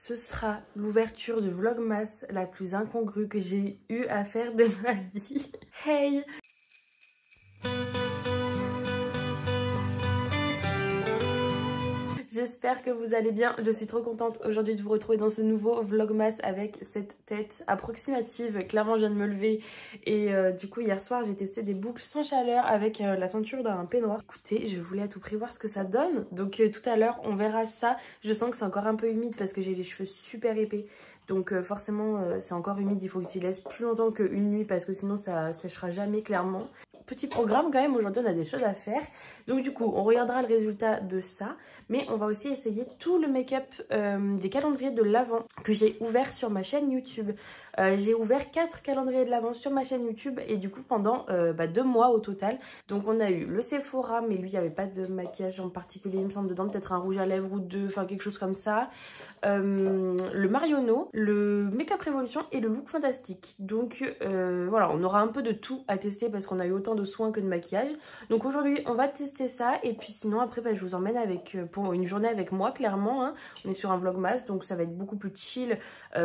ce sera l'ouverture de Vlogmas la plus incongrue que j'ai eu à faire de ma vie. Hey! J'espère que vous allez bien, je suis trop contente aujourd'hui de vous retrouver dans ce nouveau Vlogmas avec cette tête approximative. Clairement je viens de me lever et du coup hier soir j'ai testé des boucles sans chaleur avec la ceinture d'un peignoir. Écoutez, je voulais à tout prix voir ce que ça donne, donc tout à l'heure on verra ça. Je sens que c'est encore un peu humide parce que j'ai les cheveux super épais. Donc forcément c'est encore humide, il faut que j'y laisse plus longtemps qu'une nuit parce que sinon ça séchera jamais clairement. Petit programme quand même, aujourd'hui on a des choses à faire. Donc du coup on regardera le résultat de ça. Mais on va aussi essayer tout le make-up des calendriers de l'Avent que j'ai ouvert sur ma chaîne YouTube. J'ai ouvert 4 calendriers de l'Avent sur ma chaîne YouTube et du coup pendant 2 mois au total. Donc on a eu le Sephora, mais lui il n'y avait pas de maquillage en particulier il me semble dedans, peut-être un rouge à lèvres ou deux, enfin quelque chose comme ça. Le Marionneau, le Make-up Révolution et le Look Fantastique. Donc voilà, on aura un peu de tout à tester parce qu'on a eu autant de soins que de maquillage. Donc aujourd'hui on va tester ça et puis sinon après je vous emmène avec pour une journée avec moi clairement. Hein. On est sur un vlogmas donc ça va être beaucoup plus chill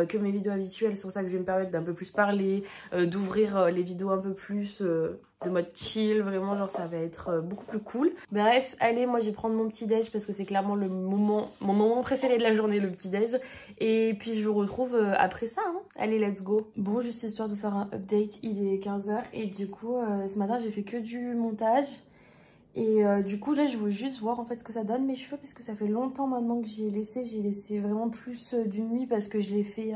que mes vidéos habituelles. C'est pour ça que je vais me permettre d'un peu plus parler, d'ouvrir les vidéos un peu plus de mode chill, vraiment genre ça va être beaucoup plus cool. Bref, allez, moi je vais prendre mon petit déj parce que c'est clairement mon moment préféré de la journée, le petit déj. Et puis je vous retrouve après ça, hein. Allez, let's go. Bon, juste histoire de faire un update, il est 15 h et du coup ce matin j'ai fait que du montage. Et du coup là je veux juste voir en fait ce que ça donne mes cheveux parce que ça fait longtemps maintenant que j'ai laissé vraiment plus d'une nuit parce que je l'ai fait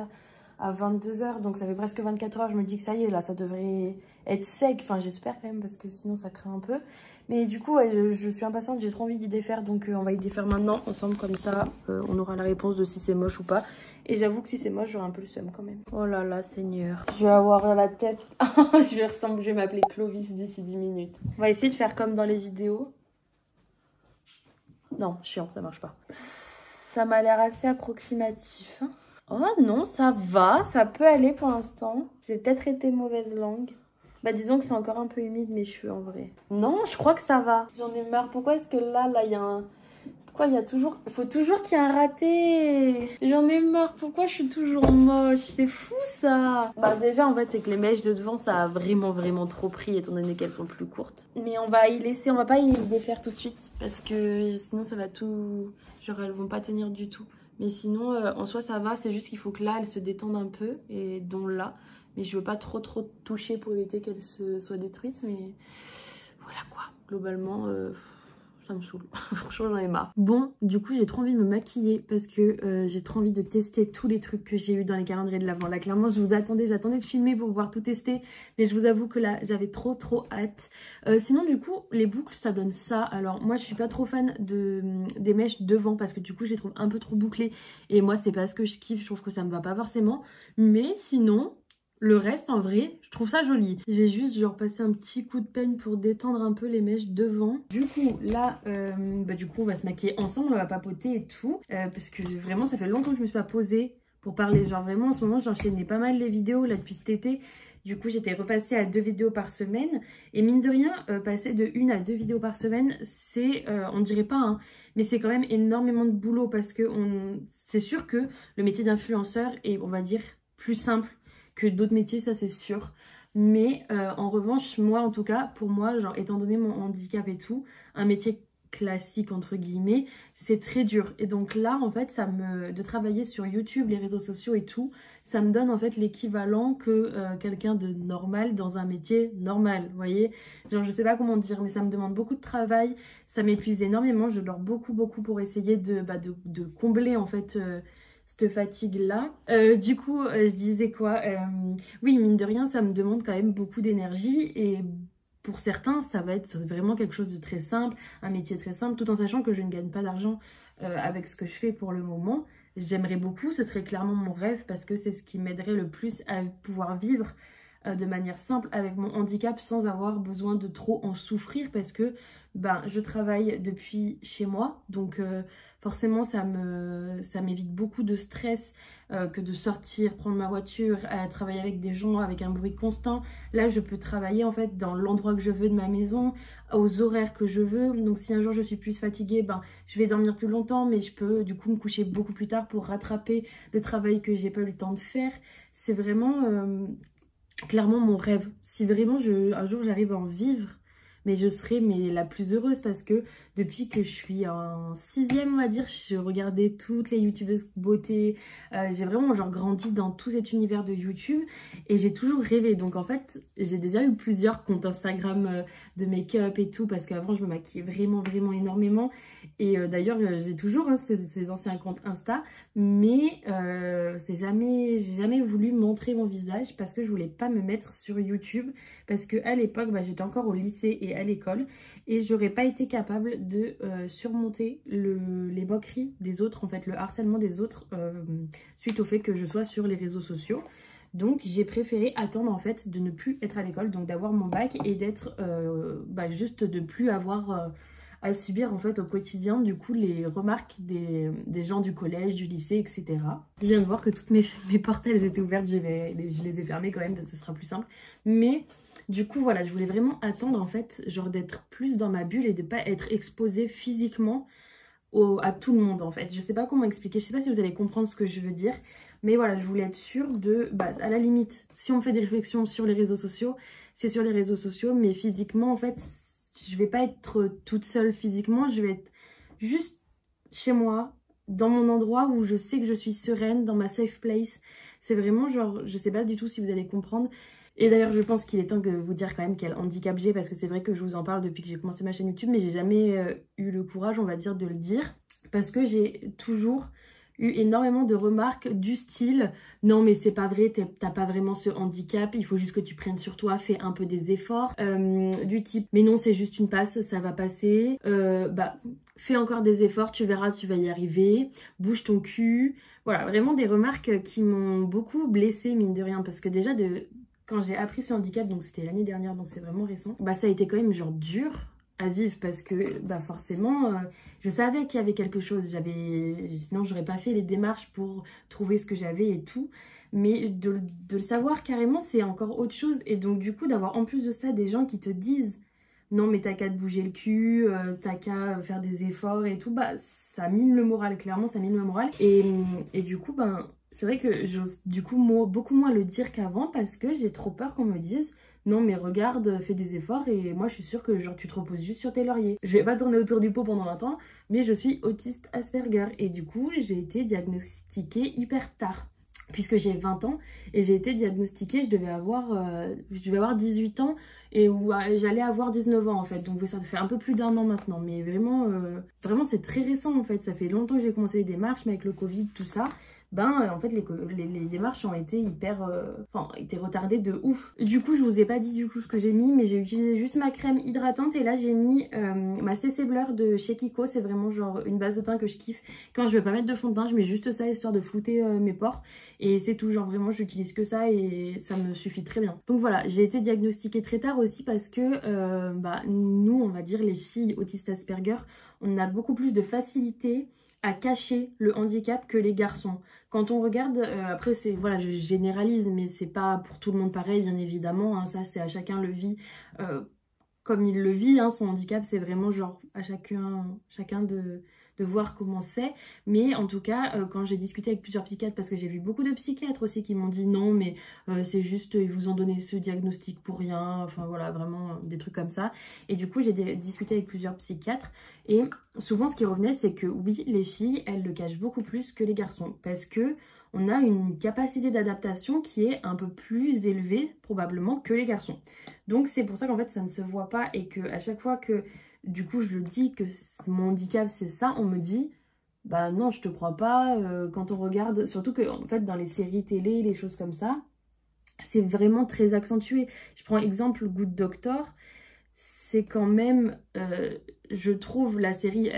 à 22 h, donc ça fait presque 24 h. Je me dis que ça y est, là ça devrait être sec, enfin j'espère quand même parce que sinon ça craint un peu. Mais du coup ouais, je suis impatiente, j'ai trop envie d'y défaire, donc on va y défaire maintenant ensemble, comme ça on aura la réponse de si c'est moche ou pas. Et j'avoue que si c'est moche j'aurai un peu le seum quand même. Oh là là Seigneur, je vais avoir la tête, je vais m'appeler Clovis d'ici 10 minutes. On va essayer de faire comme dans les vidéos. Non, chiant, ça marche pas. Ça m'a l'air assez approximatif. Oh non, ça va, ça peut aller pour l'instant. J'ai peut-être été mauvaise langue. Bah disons que c'est encore un peu humide mes cheveux en vrai. Non, je crois que ça va. J'en ai marre. Pourquoi est-ce que là il y a un... Pourquoi il y a toujours... Il faut toujours qu'il y ait un raté. J'en ai marre. Pourquoi je suis toujours moche? C'est fou ça. Bah déjà en fait c'est que les mèches de devant ça a vraiment trop pris étant donné qu'elles sont plus courtes. Mais on va y laisser, on va pas y défaire tout de suite parce que sinon ça va tout... Genre elles vont pas tenir du tout. Mais sinon, en soi, ça va. C'est juste qu'il faut que là, elle se détende un peu. Et donc là. Mais je veux pas trop toucher pour éviter qu'elle se soit détruite. Mais voilà quoi. Globalement, ça me saoule. Franchement, j'en ai marre. Bon, du coup, j'ai trop envie de me maquiller parce que j'ai trop envie de tester tous les trucs que j'ai eu dans les calendriers de l'Avent. Là, clairement, j'attendais de filmer pour pouvoir tout tester. Mais je vous avoue que là, j'avais trop hâte. Sinon, du coup, les boucles, ça donne ça. Alors, moi, je suis pas trop fan des mèches devant parce que du coup, je les trouve un peu trop bouclées. Et moi, c'est pas ce que je kiffe. Je trouve que ça me va pas forcément. Mais sinon... Le reste, en vrai, je trouve ça joli. Je vais juste genre passer un petit coup de peigne pour détendre un peu les mèches devant. Du coup, là, du coup, on va se maquiller ensemble, on va papoter et tout. Parce que vraiment, ça fait longtemps que je me suis pas posée pour parler. Genre vraiment, en ce moment, j'enchaînais pas mal les vidéos là depuis cet été. Du coup, j'étais repassée à 2 vidéos par semaine. Et mine de rien, passer de 1 à 2 vidéos par semaine, c'est, on dirait pas, hein, mais c'est quand même énormément de boulot. Parce que c'est sûr que le métier d'influenceur est, on va dire, plus simple que d'autres métiers, ça c'est sûr. Mais en revanche, moi en tout cas, pour moi, genre étant donné mon handicap et tout, un métier classique entre guillemets, c'est très dur. Et donc là, en fait, de travailler sur YouTube, les réseaux sociaux et tout, ça me donne en fait l'équivalent que quelqu'un de normal dans un métier normal, vous voyez. Genre je sais pas comment dire, mais ça me demande beaucoup de travail, ça m'épuise énormément, je dors beaucoup pour essayer de combler en fait... cette fatigue là. Du coup je disais quoi, oui mine de rien ça me demande quand même beaucoup d'énergie et pour certains ça va être vraiment quelque chose de très simple, un métier très simple, tout en sachant que je ne gagne pas d'argent avec ce que je fais pour le moment. J'aimerais beaucoup, ce serait clairement mon rêve parce que c'est ce qui m'aiderait le plus à pouvoir vivre de manière simple avec mon handicap sans avoir besoin de trop en souffrir parce que je travaille depuis chez moi donc forcément ça m'évite beaucoup de stress que de sortir, prendre ma voiture, travailler avec des gens avec un bruit constant. Là je peux travailler en fait dans l'endroit que je veux de ma maison, aux horaires que je veux. Donc si un jour je suis plus fatiguée, ben je vais dormir plus longtemps, mais je peux du coup me coucher beaucoup plus tard pour rattraper le travail que j'ai pas eu le temps de faire. C'est vraiment clairement mon rêve. Si vraiment un jour j'arrive à en vivre, mais je serai la plus heureuse, parce que depuis que je suis en 6e, on va dire, je regardais toutes les youtubeuses beauté. J'ai vraiment genre grandi dans tout cet univers de YouTube et j'ai toujours rêvé. Donc en fait, j'ai déjà eu plusieurs comptes Instagram de make-up et tout, parce qu'avant je me maquillais vraiment énormément. Et d'ailleurs j'ai toujours ces anciens comptes Insta, mais j'ai jamais voulu montrer mon visage parce que je voulais pas me mettre sur YouTube, parce que à l'époque j'étais encore au lycée et à l'école et j'aurais pas été capable de surmonter les moqueries des autres, en fait le harcèlement des autres suite au fait que je sois sur les réseaux sociaux. Donc j'ai préféré attendre en fait de ne plus être à l'école, donc d'avoir mon bac et d'être juste de plus avoir à subir en fait au quotidien du coup les remarques des gens du collège, du lycée, etc. Je viens de voir que toutes mes portes elles étaient ouvertes, je les ai fermées quand même parce que ce sera plus simple. Mais du coup voilà, je voulais vraiment attendre en fait, genre d'être plus dans ma bulle et de pas être exposée physiquement à tout le monde en fait. Je sais pas comment expliquer, je sais pas si vous allez comprendre ce que je veux dire. Mais voilà, je voulais être sûre de, à la limite, si on me fait des réflexions sur les réseaux sociaux, c'est sur les réseaux sociaux, mais physiquement en fait, je vais pas être toute seule physiquement, je vais être juste chez moi, dans mon endroit où je sais que je suis sereine, dans ma safe place. C'est vraiment genre, je sais pas du tout si vous allez comprendre. Et d'ailleurs, je pense qu'il est temps de vous dire quand même quel handicap j'ai, parce que c'est vrai que je vous en parle depuis que j'ai commencé ma chaîne YouTube, mais j'ai jamais eu le courage, on va dire, de le dire, parce que j'ai toujours eu énormément de remarques du style « Non mais c'est pas vrai, t'as pas vraiment ce handicap, il faut juste que tu prennes sur toi, fais un peu des efforts. Du type « Mais non, c'est juste une passe, ça va passer. Fais encore des efforts, tu verras, tu vas y arriver. Bouge ton cul. » Voilà, vraiment des remarques qui m'ont beaucoup blessée, mine de rien, parce que déjà quand j'ai appris ce handicap, donc c'était l'année dernière, donc c'est vraiment récent, ça a été quand même genre dur à vivre, parce que forcément je savais qu'il y avait quelque chose, sinon j'aurais pas fait les démarches pour trouver ce que j'avais et tout, mais de le savoir carrément c'est encore autre chose. Et donc du coup d'avoir en plus de ça des gens qui te disent non mais t'as qu'à te bouger le cul, t'as qu'à faire des efforts et tout, ça mine le moral, clairement ça mine le moral. Et du coup c'est vrai que j'ose du coup beaucoup moins le dire qu'avant, parce que j'ai trop peur qu'on me dise non mais regarde, fais des efforts, et moi je suis sûre que genre tu te reposes juste sur tes lauriers. Je vais pas tourner autour du pot pendant 20 ans, mais je suis autiste Asperger et du coup j'ai été diagnostiquée hyper tard, puisque j'ai 20 ans et j'ai été diagnostiquée, je devais avoir 18 ans et où j'allais avoir 19 ans en fait. Donc ça fait un peu plus d'1 an maintenant, mais vraiment c'est très récent en fait. Ça fait longtemps que j'ai commencé les démarches, mais avec le Covid, tout ça, en fait les démarches ont été été retardées de ouf. Du coup je vous ai pas dit du coup ce que j'ai mis, mais j'ai utilisé juste ma crème hydratante et là j'ai mis ma CC Blur de chez Kiko. C'est vraiment genre une base de teint que je kiffe. Quand je veux pas mettre de fond de teint, je mets juste ça histoire de flouter mes pores et c'est tout. Genre vraiment j'utilise que ça et ça me suffit très bien. Donc voilà, j'ai été diagnostiquée très tard aussi parce que nous on va dire les filles autistes Asperger, on a beaucoup plus de facilité à cacher le handicap que les garçons. Quand on regarde, après voilà, je généralise, mais c'est pas pour tout le monde pareil bien évidemment, hein, ça c'est à chacun le vit comme il le vit, hein, son handicap c'est vraiment genre à chacun de voir comment c'est. Mais en tout cas quand j'ai discuté avec plusieurs psychiatres, parce que j'ai vu beaucoup de psychiatres aussi qui m'ont dit non mais c'est juste ils vous ont donné ce diagnostic pour rien, enfin voilà, vraiment des trucs comme ça. Et du coup j'ai discuté avec plusieurs psychiatres et souvent ce qui revenait c'est que oui, les filles elles le cachent beaucoup plus que les garçons, parce que on a une capacité d'adaptation qui est un peu plus élevée probablement que les garçons. Donc c'est pour ça qu'en fait ça ne se voit pas, et que à chaque fois que du coup je dis que mon handicap c'est ça, on me dit bah non je te crois pas. Quand on regarde, surtout que en fait dans les séries télé, les choses comme ça, c'est vraiment très accentué. Je prends exemple Good Doctor, c'est quand même je trouve la série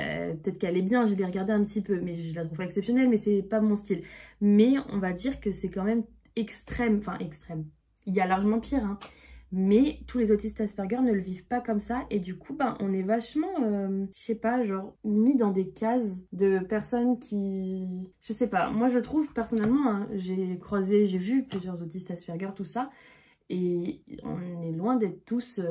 peut-être qu'elle est bien, je l'ai regardée un petit peu mais je la trouve exceptionnelle, mais c'est pas mon style. Mais on va dire que c'est quand même extrême, enfin extrême, il y a largement pire hein. Mais tous les autistes Asperger ne le vivent pas comme ça et du coup ben, on est vachement, je sais pas, genre mis dans des cases de personnes qui... Je sais pas, moi je trouve personnellement, hein, j'ai vu plusieurs autistes Asperger, tout ça, et on est loin d'être tous...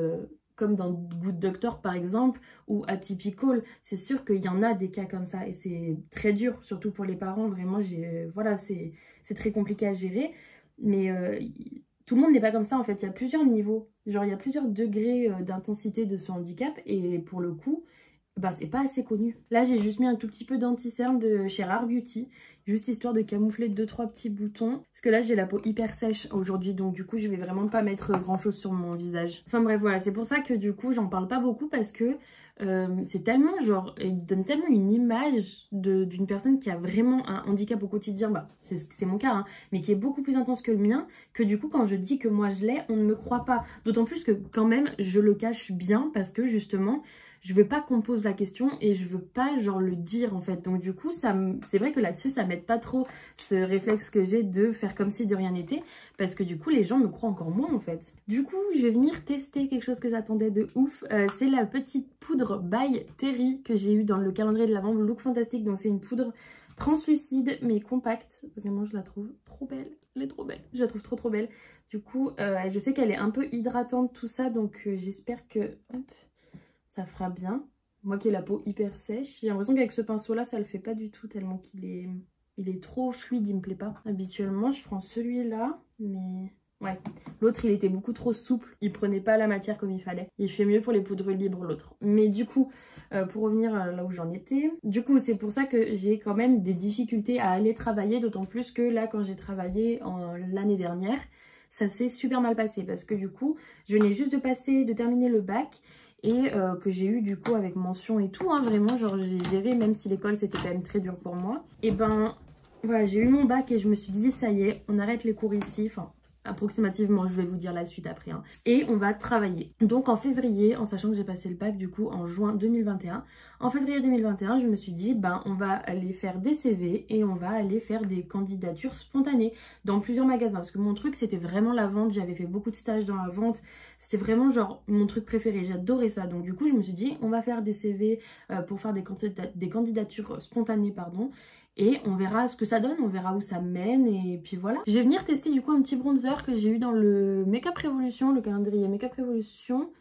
comme dans Good Doctor par exemple, ou Atypical, c'est sûr qu'il y en a des cas comme ça et c'est très dur, surtout pour les parents, vraiment, voilà, c'est très compliqué à gérer, mais tout le monde n'est pas comme ça en fait, il y a plusieurs niveaux, genre il y a plusieurs degrés d'intensité de ce handicap et pour le coup, bah, c'est pas assez connu. Là, j'ai juste mis un tout petit peu d'anti-cerne de chez Rare Beauty, juste histoire de camoufler 2-3 petits boutons. Parce que là, j'ai la peau hyper sèche aujourd'hui, donc du coup, je vais vraiment pas mettre grand chose sur mon visage. Enfin bref, voilà, c'est pour ça que du coup, j'en parle pas beaucoup parce que c'est tellement genre, il donne tellement une image d'une personne qui a vraiment un handicap au quotidien, bah c'est mon cas, hein, mais qui est beaucoup plus intense que le mien, que du coup, quand je dis que moi je l'ai, on ne me croit pas. D'autant plus que quand même, je le cache bien parce que justement, je veux pas qu'on me pose la question et je veux pas genre le dire en fait. Donc du coup, c'est vrai que là-dessus, ça m'aide pas trop ce réflexe que j'ai de faire comme si de rien n'était. Parce que du coup, les gens me croient encore moins en fait. Du coup, je vais venir tester quelque chose que j'attendais de ouf. C'est la petite poudre by Terry que j'ai eue dans le calendrier de l'Avent Look Fantastique. Donc c'est une poudre translucide mais compacte. Vraiment, je la trouve trop belle. Elle est trop belle. Je la trouve trop belle. Du coup, je sais qu'elle est un peu hydratante tout ça. Donc j'espère que... Hop, ça fera bien. Moi qui ai la peau hyper sèche, j'ai l'impression qu'avec ce pinceau là ça le fait pas du tout tellement il est trop fluide, il me plaît pas. Habituellement je prends celui-là, mais ouais, l'autre il était beaucoup trop souple, il prenait pas la matière comme il fallait. Il fait mieux pour les poudres libres l'autre. Mais du coup, pour revenir là où j'en étais, du coup c'est pour ça que j'ai quand même des difficultés à aller travailler, d'autant plus que là quand j'ai travaillé l'année dernière, ça s'est super mal passé parce que du coup je venais juste de terminer le bac et que j'ai eu du coup avec mention et tout, hein, vraiment genre j'ai géré même si l'école c'était quand même très dur pour moi. Et ben voilà, j'ai eu mon bac et je me suis dit ça y est, on arrête les cours ici, enfin approximativement, je vais vous dire la suite après, hein. Et on va travailler. Donc en février, en sachant que j'ai passé le bac du coup en juin 2021, en février 2021, je me suis dit, ben on va aller faire des CV et on va aller faire des candidatures spontanées dans plusieurs magasins. Parce que mon truc, c'était vraiment la vente, j'avais fait beaucoup de stages dans la vente, c'était vraiment genre mon truc préféré, j'adorais ça. Donc du coup, je me suis dit, on va faire des CV pour faire des candidatures spontanées, pardon. Et on verra ce que ça donne, on verra où ça mène et puis voilà. Je vais venir tester du coup un petit bronzer que j'ai eu dans le Make Up Revolution, le calendrier Make Up Revolution.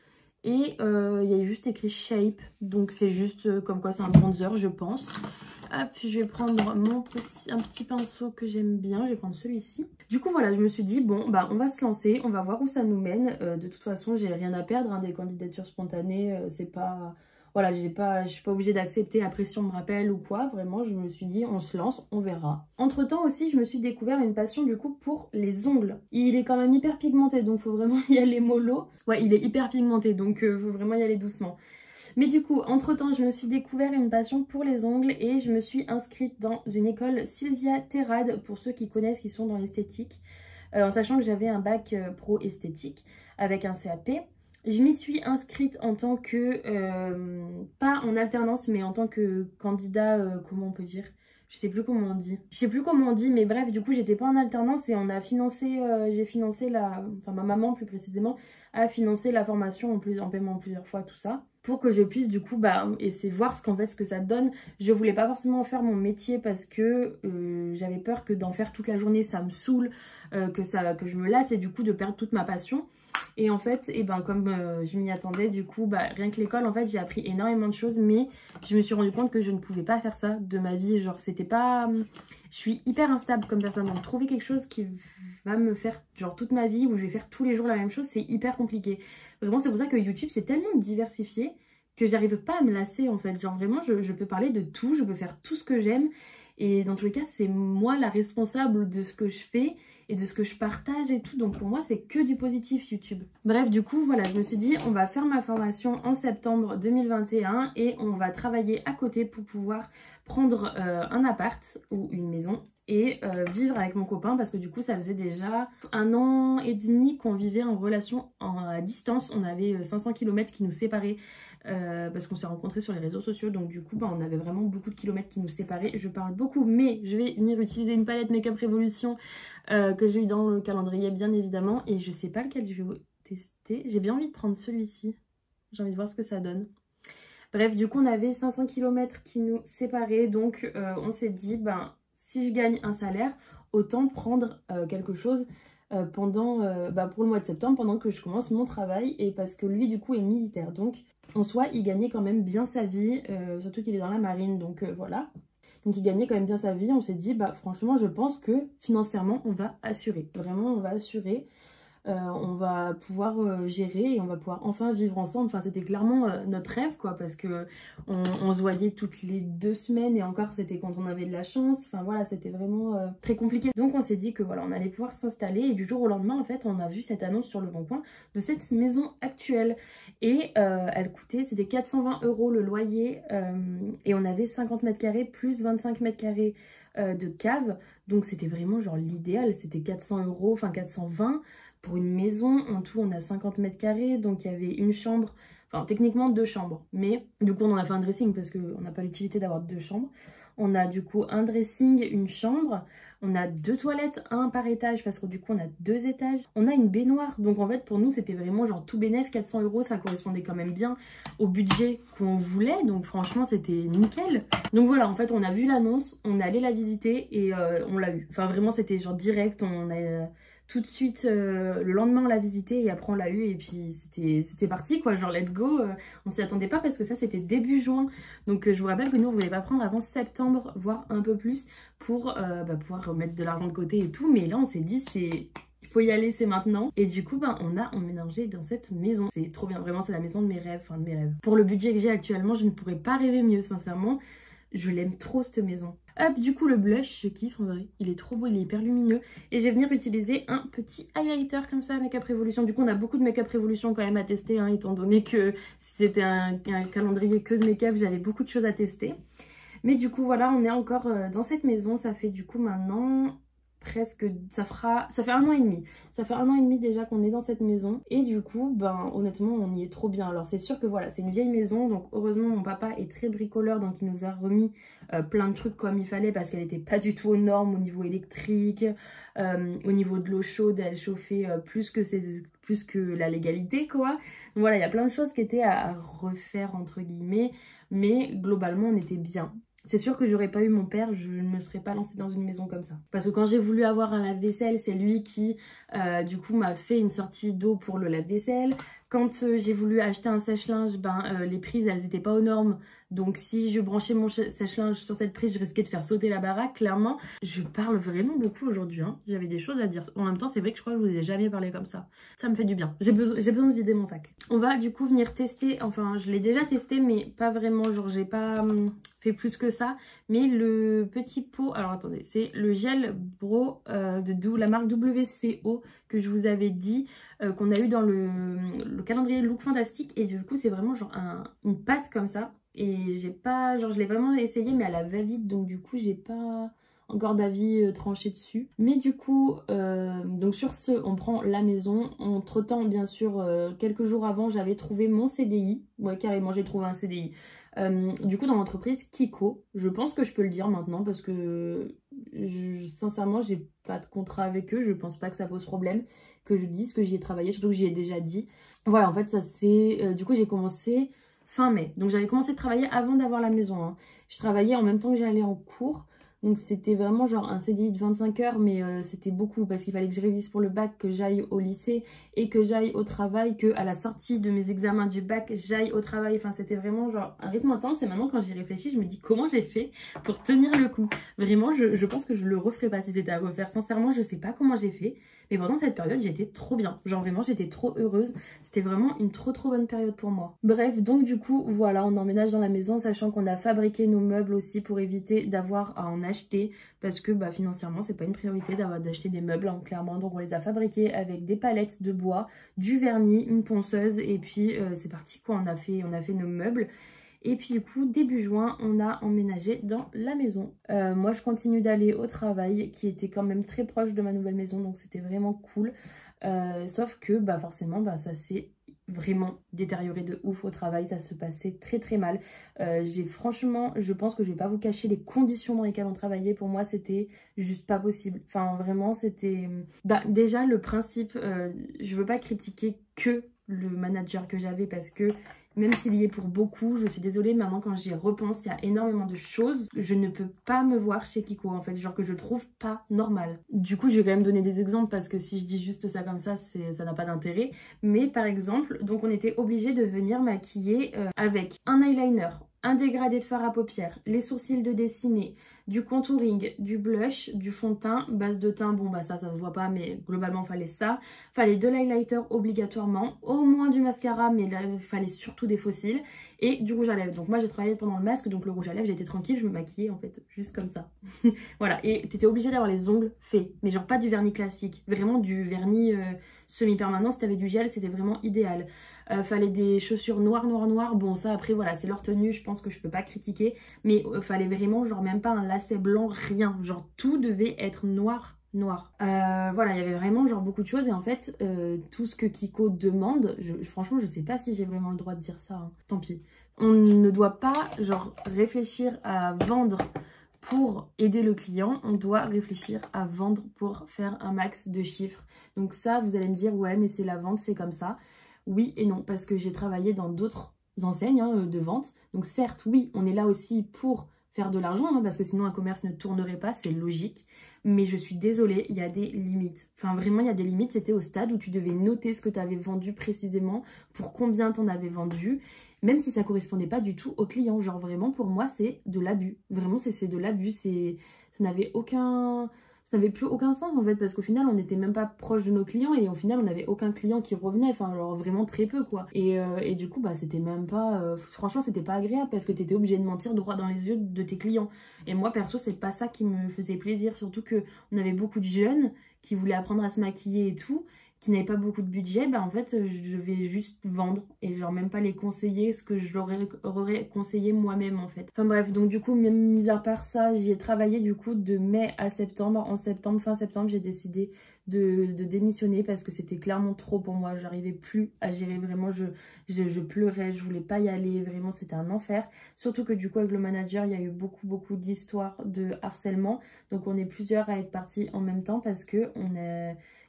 Et il y a juste écrit Shape, donc c'est juste comme quoi c'est un bronzer je pense. Hop, je vais prendre un petit pinceau que j'aime bien, je vais prendre celui-ci. Du coup voilà, je me suis dit bon bah on va se lancer, on va voir où ça nous mène. De toute façon j'ai rien à perdre, hein, des candidatures spontanées, c'est pas... Voilà, je suis pas obligée d'accepter après si on me rappelle ou quoi. Vraiment, je me suis dit, on se lance, on verra. Entre temps aussi, je me suis découvert une passion du coup pour les ongles. Il est quand même hyper pigmenté, donc faut vraiment y aller mollo. Ouais, il est hyper pigmenté, donc faut vraiment y aller doucement. Mais du coup, entre temps, je me suis découvert une passion pour les ongles et je me suis inscrite dans une école Sylvia Terrade, pour ceux qui connaissent, qui sont dans l'esthétique. En sachant que j'avais un bac pro esthétique avec un CAP. Je m'y suis inscrite en tant que, pas en alternance, mais en tant que candidat, comment on peut dire? Je sais plus comment on dit. Je sais plus comment on dit, mais bref, du coup, j'étais pas en alternance et on a financé, j'ai financé enfin ma maman plus précisément, a financé la formation en paiement plusieurs fois, tout ça. Pour que je puisse du coup, bah, essayer de voir ce que ça donne. Je voulais pas forcément faire mon métier parce que j'avais peur que d'en faire toute la journée, ça me saoule, que je me lasse et du coup de perdre toute ma passion. Et en fait, comme je m'y attendais, du coup, rien que l'école, en fait, j'ai appris énormément de choses, mais je me suis rendu compte que je ne pouvais pas faire ça de ma vie. Genre, c'était pas... Je suis hyper instable comme personne, donc trouver quelque chose qui va me faire, genre, toute ma vie, où je vais faire tous les jours la même chose, c'est hyper compliqué. Vraiment, c'est pour ça que YouTube, c'est tellement diversifié que j'arrive pas à me lasser, en fait. Genre, vraiment, je peux parler de tout, je peux faire tout ce que j'aime. Et dans tous les cas, c'est moi la responsable de ce que je fais et de ce que je partage et tout. Donc pour moi, c'est que du positif YouTube. Bref, du coup, voilà, je me suis dit, on va faire ma formation en septembre 2021 et on va travailler à côté pour pouvoir prendre un appart ou une maison et vivre avec mon copain parce que du coup, ça faisait déjà 1 an et demi qu'on vivait en relation à distance. On avait 500 km qui nous séparaient. Parce qu'on s'est rencontrés sur les réseaux sociaux, donc du coup on avait vraiment beaucoup de kilomètres qui nous séparaient. Je parle beaucoup, mais je vais venir utiliser une palette Make Up Revolution que j'ai eu dans le calendrier bien évidemment, et je sais pas lequel je vais testé. J'ai bien envie de prendre celui-ci. J'ai envie de voir ce que ça donne. Bref, du coup, on avait 500 km qui nous séparaient. Donc, on s'est dit, ben, si je gagne un salaire, autant prendre quelque chose pour le mois de septembre, pendant que je commence mon travail. Et parce que lui, du coup, est militaire. Donc, en soi, il gagnait quand même bien sa vie. Surtout qu'il est dans la marine. Donc, voilà. Donc, il gagnait quand même bien sa vie. On s'est dit, bah, franchement, je pense que financièrement, on va assurer. Vraiment, on va assurer. On va pouvoir gérer et on va pouvoir enfin vivre ensemble. Enfin, c'était clairement notre rêve, quoi, parce que on se voyait toutes les 2 semaines et encore, c'était quand on avait de la chance. Enfin, voilà, c'était vraiment très compliqué. Donc, on s'est dit que voilà, on allait pouvoir s'installer et du jour au lendemain, en fait, on a vu cette annonce sur Le Bon Coin de cette maison actuelle et elle coûtait, c'était 420 € le loyer et on avait 50 mètres carrés plus 25 mètres carrés de cave. Donc, c'était vraiment genre l'idéal. C'était 400 €, enfin 420 pour une maison. En tout, on a 50 mètres carrés, donc il y avait une chambre, enfin techniquement 2 chambres, mais du coup on en a fait un dressing parce qu'on n'a pas l'utilité d'avoir 2 chambres. On a du coup un dressing, une chambre, on a 2 toilettes, un par étage parce que du coup on a 2 étages. On a une baignoire, donc en fait pour nous c'était vraiment genre tout bénef, 400 €, ça correspondait quand même bien au budget qu'on voulait, donc franchement c'était nickel. Donc voilà, en fait on a vu l'annonce, on est allé la visiter et on l'a eu. Enfin vraiment c'était genre direct, on a... Tout de suite, le lendemain, on l'a visité et après, on l'a eu et puis c'était parti, quoi. Genre, let's go. On s'y attendait pas parce que ça, c'était début juin. Donc, je vous rappelle que nous, on voulait pas prendre avant septembre, voire un peu plus, pour pouvoir mettre de l'argent de côté et tout. Mais là, on s'est dit, il faut y aller, c'est maintenant. Et du coup, on a emménagé dans cette maison. C'est trop bien. Vraiment, c'est la maison de mes rêves. Enfin, de mes rêves. Pour le budget que j'ai actuellement, je ne pourrais pas rêver mieux, sincèrement. Je l'aime trop, cette maison. Hop, du coup, le blush, je kiffe en vrai. Il est trop beau, il est hyper lumineux. Et je vais venir utiliser un petit highlighter comme ça, Make Up Revolution. Du coup, on a beaucoup de Make Up Revolution quand même à tester, hein, étant donné que si c'était un calendrier que de make-up, j'avais beaucoup de choses à tester. Mais du coup, voilà, on est encore dans cette maison. Ça fait du coup maintenant... presque, ça fait 1 an et demi. Ça fait 1 an et demi déjà qu'on est dans cette maison. Et du coup, ben honnêtement, on y est trop bien. Alors c'est sûr que voilà, c'est une vieille maison. Donc heureusement, mon papa est très bricoleur. Donc il nous a remis plein de trucs comme il fallait. Parce qu'elle n'était pas du tout aux normes au niveau électrique. Au niveau de l'eau chaude, elle chauffait plus que la légalité, quoi. Donc voilà, il y a plein de choses qui étaient à refaire, entre guillemets. Mais globalement, on était bien. C'est sûr que j'aurais pas eu mon père, je ne me serais pas lancée dans une maison comme ça. Parce que quand j'ai voulu avoir un lave-vaisselle, c'est lui qui, du coup, m'a fait une sortie d'eau pour le lave-vaisselle. Quand j'ai voulu acheter un sèche-linge, les prises, elles n'étaient pas aux normes. Donc si je branchais mon sèche-linge sur cette prise, je risquais de faire sauter la baraque, clairement. Je parle vraiment beaucoup aujourd'hui, hein. J'avais des choses à dire. En même temps, c'est vrai que je crois que je vous ai jamais parlé comme ça. Ça me fait du bien. J'ai besoin de vider mon sac. On va du coup venir tester, enfin je l'ai déjà testé, mais pas vraiment, genre j'ai pas fait plus que ça. Mais le petit pot, alors attendez, c'est le gel Brow de la marque WCO que je vous avais dit, qu'on a eu dans le calendrier Look Fantastique. Et du coup c'est vraiment genre une pâte comme ça. Et j'ai pas, genre je l'ai vraiment essayé mais à la va-vite, donc du coup j'ai pas encore d'avis tranché dessus. Mais du coup, donc sur ce, on prend la maison. Entre temps, bien sûr, quelques jours avant, j'avais trouvé mon CDI. Ouais, carrément, j'ai trouvé un CDI. Du coup, dans l'entreprise Kiko. Je pense que je peux le dire maintenant parce que sincèrement, j'ai pas de contrat avec eux. Je pense pas que ça pose problème que je dise que j'y ai travaillé, surtout que j'y ai déjà dit. Voilà, en fait, ça c'est... du coup, j'ai commencé fin mai. Donc, j'avais commencé de travailler avant d'avoir la maison, hein. Je travaillais en même temps que j'allais en cours. Donc c'était vraiment genre un CDI de 25 heures, mais c'était beaucoup parce qu'il fallait que je révise pour le bac, que j'aille au lycée et que j'aille au travail, que à la sortie de mes examens du bac, j'aille au travail. Enfin, c'était vraiment genre un rythme intense. Et maintenant, quand j'y réfléchis, je me dis comment j'ai fait pour tenir le coup. Vraiment, je pense que je le referais pas si c'était à refaire. Sincèrement, je sais pas comment j'ai fait. Mais pendant cette période, j'étais trop bien. Genre vraiment, j'étais trop heureuse. C'était vraiment une trop bonne période pour moi. Bref, donc du coup, voilà, on emménage dans la maison, sachant qu'on a fabriqué nos meubles aussi pour éviter d'avoir à en acheter. Parce que financièrement, c'est pas une priorité d'acheter des meubles, hein, clairement. Donc on les a fabriqués avec des palettes de bois, du vernis, une ponceuse. Et puis c'est parti quoi, on a fait nos meubles. Et puis du coup, début juin, on a emménagé dans la maison. Moi, je continue d'aller au travail, qui était quand même très proche de ma nouvelle maison, donc c'était vraiment cool. Sauf que forcément, ça s'est vraiment détérioré de ouf au travail, ça se passait très mal. Franchement, je pense que je vais pas vous cacher les conditions dans lesquelles on travaillait. Pour moi, c'était juste pas possible. Enfin, vraiment, c'était... déjà, le principe, je veux pas critiquer que le manager que j'avais parce que même s'il y est pour beaucoup, je suis désolée, maintenant quand j'y repense, il y a énormément de choses. Je ne peux pas me voir chez Kiko en fait, genre que je trouve pas normal. Du coup, je vais quand même donner des exemples parce que si je dis juste ça comme ça n'a pas d'intérêt. Mais par exemple, donc on était obligé de venir maquiller avec un eyeliner, un dégradé de fard à paupières, les sourcils de dessiné, du contouring, du blush, du fond de teint, base de teint, bon bah ça se voit pas mais globalement fallait ça. Fallait de l'highlighter obligatoirement, au moins du mascara mais là il fallait surtout des faux cils et du rouge à lèvres. Donc moi j'ai travaillé pendant le masque, donc le rouge à lèvres j'étais tranquille, je me maquillais en fait juste comme ça. Voilà, et t'étais obligé d'avoir les ongles faits, mais genre pas du vernis classique, vraiment du vernis semi-permanent. Si t'avais du gel c'était vraiment idéal. Fallait des chaussures noires. Bon ça après voilà c'est leur tenue, je pense que je peux pas critiquer. Mais fallait vraiment genre même pas un lacet blanc, rien. Genre tout devait être noir. Voilà, il y avait vraiment genre beaucoup de choses et en fait tout ce que Kiko demande, franchement je sais pas si j'ai vraiment le droit de dire ça, hein. Tant pis. On ne doit pas genre réfléchir à vendre pour aider le client, on doit réfléchir à vendre pour faire un max de chiffres. Donc ça vous allez me dire ouais mais c'est la vente, c'est comme ça. Oui et non, parce que j'ai travaillé dans d'autres enseignes de vente. Donc certes, oui, on est là aussi pour faire de l'argent, hein, parce que sinon un commerce ne tournerait pas, c'est logique. Mais je suis désolée, il y a des limites. Enfin vraiment, il y a des limites. C'était au stade où tu devais noter ce que tu avais vendu précisément, pour combien tu en avais vendu, même si ça correspondait pas du tout au client. Genre vraiment, pour moi, c'est de l'abus. Vraiment, c'est de l'abus. Ça n'avait aucun... Ça n'avait plus aucun sens en fait parce qu'au final on n'était même pas proche de nos clients et au final on n'avait aucun client qui revenait, enfin alors vraiment très peu quoi. Et du coup bah c'était même pas, franchement c'était pas agréable parce que t'étais obligé de mentir droit dans les yeux de tes clients. Et moi perso c'est pas ça qui me faisait plaisir, surtout que on avait beaucoup de jeunes qui voulaient apprendre à se maquiller et tout, qui n'avaient pas beaucoup de budget, bah en fait je devais juste vendre et genre même pas les conseiller ce que je leur aurais conseillé moi-même en fait. Enfin bref, donc du coup même mis à part ça, j'y ai travaillé du coup de mai à septembre. En septembre, fin septembre, j'ai décidé de démissionner parce que c'était clairement trop pour moi. J'arrivais plus à gérer, vraiment je pleurais, je voulais pas y aller, vraiment c'était un enfer. Surtout que du coup avec le manager il y a eu beaucoup d'histoires de harcèlement, donc on est plusieurs à être partis en même temps parce que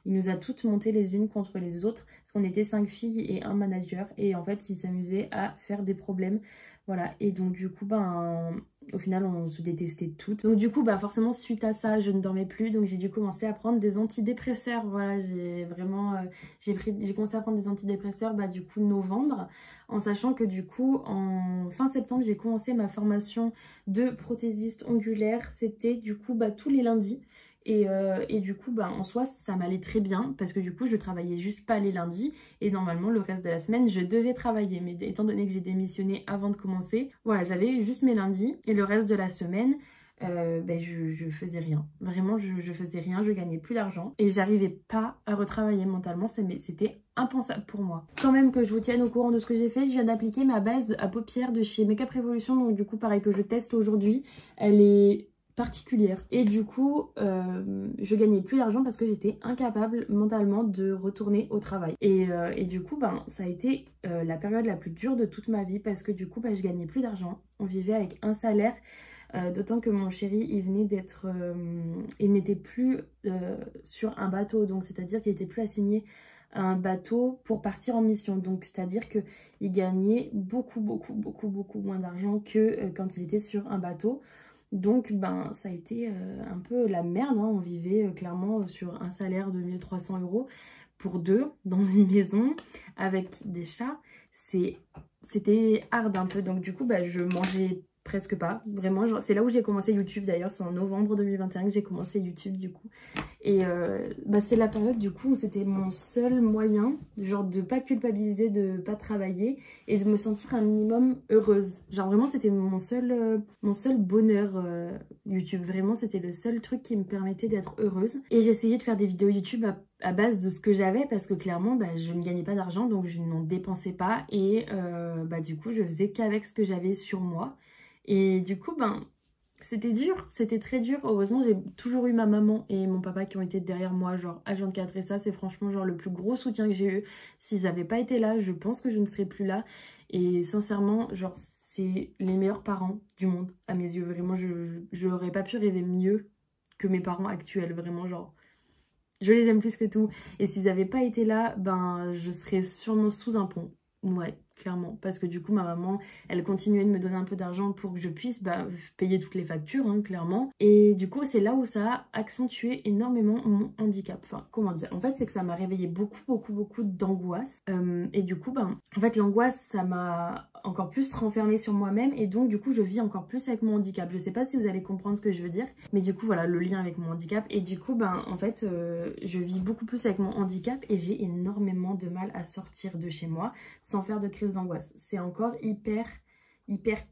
il nous a toutes montées les unes contre les autres parce qu'on était 5 filles et un manager et en fait il s'amusait à faire des problèmes. Voilà, et donc du coup ben au final on se détestait toutes. Donc du coup bah forcément suite à ça je ne dormais plus, donc j'ai dû commencer à prendre des antidépresseurs. Voilà, j'ai vraiment j'ai commencé à prendre des antidépresseurs bah du coup novembre, en sachant que du coup en fin septembre j'ai commencé ma formation de prothésiste ongulaire. C'était du coup bah tous les lundis. Et du coup, bah, en soi, ça m'allait très bien parce que du coup, je travaillais juste pas les lundis et normalement, le reste de la semaine, je devais travailler. Mais étant donné que j'ai démissionné avant de commencer, voilà, j'avais juste mes lundis et le reste de la semaine, ben, je faisais rien. Vraiment, je faisais rien, je gagnais plus d'argent et j'arrivais pas à retravailler mentalement. C'était impensable pour moi. Quand même que je vous tienne au courant de ce que j'ai fait, je viens d'appliquer ma base à paupières de chez Makeup Revolution. Donc du coup, pareil que je teste aujourd'hui, elle est particulière et du coup je gagnais plus d'argent parce que j'étais incapable mentalement de retourner au travail et du coup ben ça a été la période la plus dure de toute ma vie parce que du coup ben, je gagnais plus d'argent, on vivait avec un salaire, d'autant que mon chéri il venait d'être il n'était plus sur un bateau, donc c'est à dire qu'il était plus assigné à un bateau pour partir en mission, donc c'est à dire que il gagnait beaucoup moins d'argent que quand il était sur un bateau. Donc ben ça a été un peu la merde, hein. On vivait clairement sur un salaire de 1300 € pour deux dans une maison avec des chats. C'était hard un peu, donc du coup bah, je mangeais presque pas, vraiment. C'est là où j'ai commencé YouTube d'ailleurs, c'est en novembre 2021 que j'ai commencé YouTube du coup. Et bah, c'est la période du coup où c'était mon seul moyen, genre de pas culpabiliser, de pas travailler et de me sentir un minimum heureuse. Genre vraiment c'était mon seul bonheur YouTube, vraiment c'était le seul truc qui me permettait d'être heureuse. Et j'essayais de faire des vidéos YouTube à base de ce que j'avais parce que clairement bah, je ne gagnais pas d'argent, donc je n'en dépensais pas et bah, du coup je faisais qu'avec ce que j'avais sur moi. Et du coup ben c'était dur, c'était très dur. Heureusement, j'ai toujours eu ma maman et mon papa qui ont été derrière moi, genre H24. Et ça, c'est franchement genre le plus gros soutien que j'ai eu. S'ils n'avaient pas été là, je pense que je ne serais plus là. Et sincèrement, genre, c'est les meilleurs parents du monde, à mes yeux. Vraiment, je n'aurais pas pu rêver mieux que mes parents actuels. Vraiment, genre, Je les aime plus que tout. Et s'ils n'avaient pas été là, ben je serais sûrement sous un pont. Ouais, clairement. Parce que du coup, ma maman, elle continuait de me donner un peu d'argent pour que je puisse payer toutes les factures, hein, clairement. Et du coup, c'est là où ça a accentué énormément mon handicap. Enfin, comment dire? En fait, c'est que ça m'a réveillé beaucoup d'angoisse. Et du coup, en fait, l'angoisse, ça m'a encore plus renfermée sur moi-même. Et donc, du coup, je vis encore plus avec mon handicap. Je sais pas si vous allez comprendre ce que je veux dire. Mais du coup, voilà, le lien avec mon handicap. Et du coup, en fait, je vis beaucoup plus avec mon handicap. Et j'ai énormément de mal à sortir de chez moi sans faire de crise d'angoisse. C'est encore hyper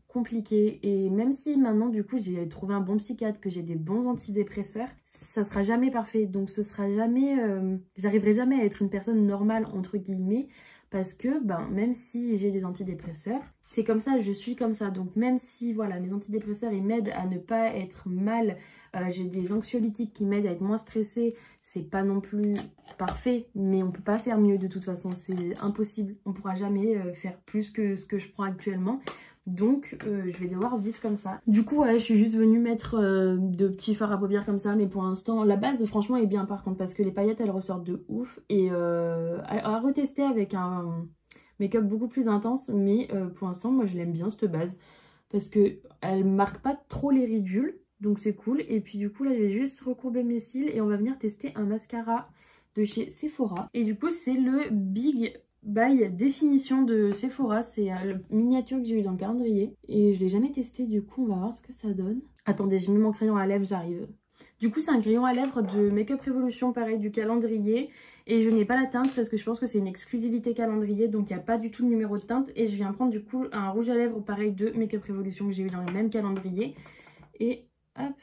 compliqué. Et même si maintenant, du coup, j'ai trouvé un bon psychiatre, que j'ai des bons antidépresseurs, ça sera jamais parfait. Donc, ce sera jamais... j'arriverai jamais à être une personne normale, entre guillemets, parce que, même si j'ai des antidépresseurs, c'est comme ça, je suis comme ça. Donc, même si, voilà, mes antidépresseurs, ils m'aident à ne pas être mal, j'ai des anxiolytiques qui m'aident à être moins stressée, c'est pas non plus parfait, mais on peut pas faire mieux de toute façon, c'est impossible. On pourra jamais faire plus que ce que je prends actuellement. Donc, je vais devoir vivre comme ça. Du coup, ouais, je suis juste venue mettre de petits fards à paupières comme ça. Mais pour l'instant, la base, franchement, est bien par contre. Parce que les paillettes, elles ressortent de ouf. Et à retester avec un make-up beaucoup plus intense. Mais pour l'instant, moi, je l'aime bien, cette base. Parce qu'elle marque pas trop les ridules. Donc, c'est cool. Et puis, du coup, là, je vais juste recourber mes cils. Et on va venir tester un mascara de chez Sephora. Et du coup, c'est le Big by Définition de Sephora. C'est le miniature que j'ai eu dans le calendrier. Et je l'ai jamais testé, du coup on va voir ce que ça donne. Attendez, je mets mon crayon à lèvres, j'arrive. Du coup c'est un crayon à lèvres de Makeup Revolution, pareil, du calendrier. Et je n'ai pas la teinte parce que je pense que c'est une exclusivité calendrier. Donc il n'y a pas du tout de numéro de teinte. Et je viens prendre du coup un rouge à lèvres pareil de Makeup Revolution que j'ai eu dans le même calendrier. Et hop,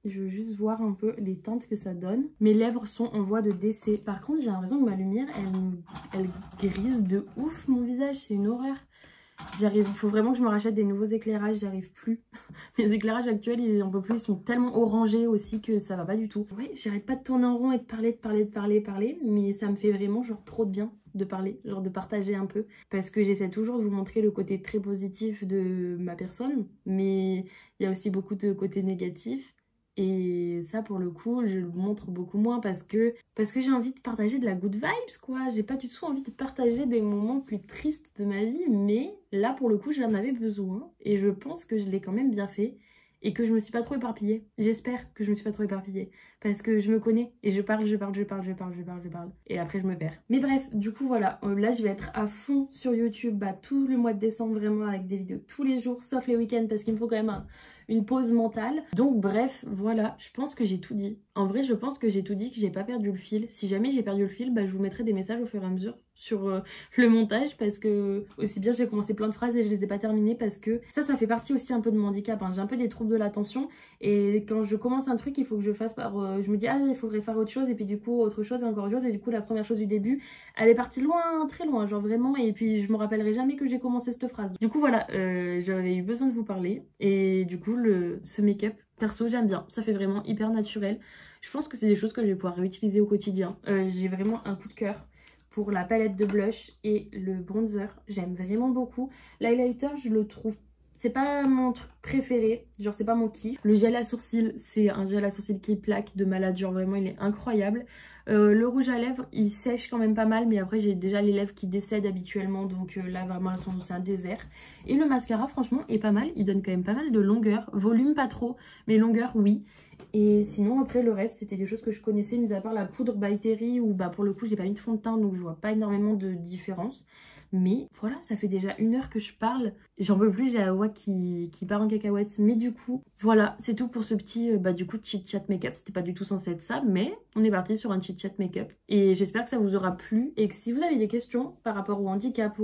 je veux juste voir un peu les teintes que ça donne. Mes lèvres sont en voie de décès. Par contre, j'ai l'impression que ma lumière, elle grise de ouf mon visage. C'est une horreur. Il faut vraiment que je me rachète des nouveaux éclairages. J'arrive plus. Mes éclairages actuels, j'en peux plus. Ils sont tellement orangés aussi que ça va pas du tout. Oui, j'arrête pas de tourner en rond et de parler. Mais ça me fait vraiment genre trop de bien de parler. Genre de partager un peu. Parce que j'essaie toujours de vous montrer le côté très positif de ma personne. Mais il y a aussi beaucoup de côtés négatifs. Et ça pour le coup je le montre beaucoup moins parce que j'ai envie de partager de la good vibes quoi. J'ai pas du tout envie de partager des moments plus tristes de ma vie, mais là pour le coup j'en avais besoin et je pense que je l'ai quand même bien fait et que je me suis pas trop éparpillée. J'espère que je me suis pas trop éparpillée parce que je me connais et je parle et après je me perds. Mais bref, du coup voilà, là je vais être à fond sur YouTube tout le mois de décembre vraiment avec des vidéos tous les jours sauf les week-ends parce qu'il me faut quand même une pause mentale. Donc bref, voilà, je pense que j'ai tout dit. En vrai, je pense que j'ai tout dit, que j'ai pas perdu le fil. Si jamais j'ai perdu le fil, je vous mettrai des messages au fur et à mesure sur le montage parce que aussi bien j'ai commencé plein de phrases et je les ai pas terminées parce que ça fait partie aussi un peu de mon handicap. J'ai un peu des troubles de l'attention et quand je commence un truc, il faut que je fasse je me dis il faudrait faire autre chose et puis du coup autre chose et encore autre chose et du coup la première chose du début, elle est partie loin, très loin, genre vraiment et puis je me rappellerai jamais que j'ai commencé cette phrase. Du coup voilà, j'avais eu besoin de vous parler et du coup ce make-up, perso j'aime bien, ça fait vraiment hyper naturel. Je pense que c'est des choses que je vais pouvoir réutiliser au quotidien. J'ai vraiment un coup de cœur pour la palette de blush et le bronzer, j'aime vraiment beaucoup. L'highlighter, je le trouve, c'est pas mon truc préféré, genre c'est pas mon kiff. Le gel à sourcils, c'est un gel à sourcils qui plaque de malade, genre vraiment il est incroyable. Le rouge à lèvres, il sèche quand même pas mal, mais après j'ai déjà les lèvres qui décèdent habituellement, donc là vraiment c'est un désert. Et le mascara franchement est pas mal, il donne quand même pas mal de longueur, volume pas trop, mais longueur oui. Et sinon après le reste c'était des choses que je connaissais, mis à part la poudre by Terry où pour le coup j'ai pas mis de fond de teint donc je vois pas énormément de différence. Mais voilà, ça fait déjà 1 heure que je parle. J'en peux plus, j'ai la voix qui part en cacahuète. Mais du coup, voilà, c'est tout pour ce petit du coup chit-chat make-up. C'était pas du tout censé être ça, mais on est parti sur un chit-chat make-up. Et j'espère que ça vous aura plu. Et que si vous avez des questions par rapport au handicap,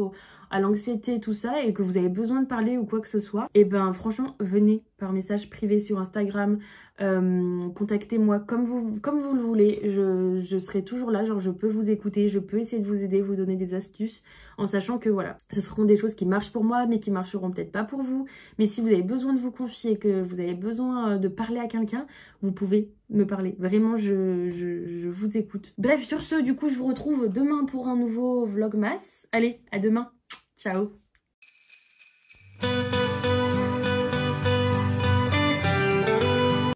à l'anxiété, tout ça, et que vous avez besoin de parler ou quoi que ce soit, et franchement, venez par message privé sur Instagram. Contactez-moi comme vous le voulez, je serai toujours là, genre je peux vous écouter, je peux essayer de vous aider, vous donner des astuces en sachant que voilà, ce seront des choses qui marchent pour moi mais qui marcheront peut-être pas pour vous, mais si vous avez besoin de vous confier, que vous avez besoin de parler à quelqu'un, vous pouvez me parler, vraiment je vous écoute. Bref, sur ce, du coup je vous retrouve demain pour un nouveau vlogmas. Allez, à demain, ciao.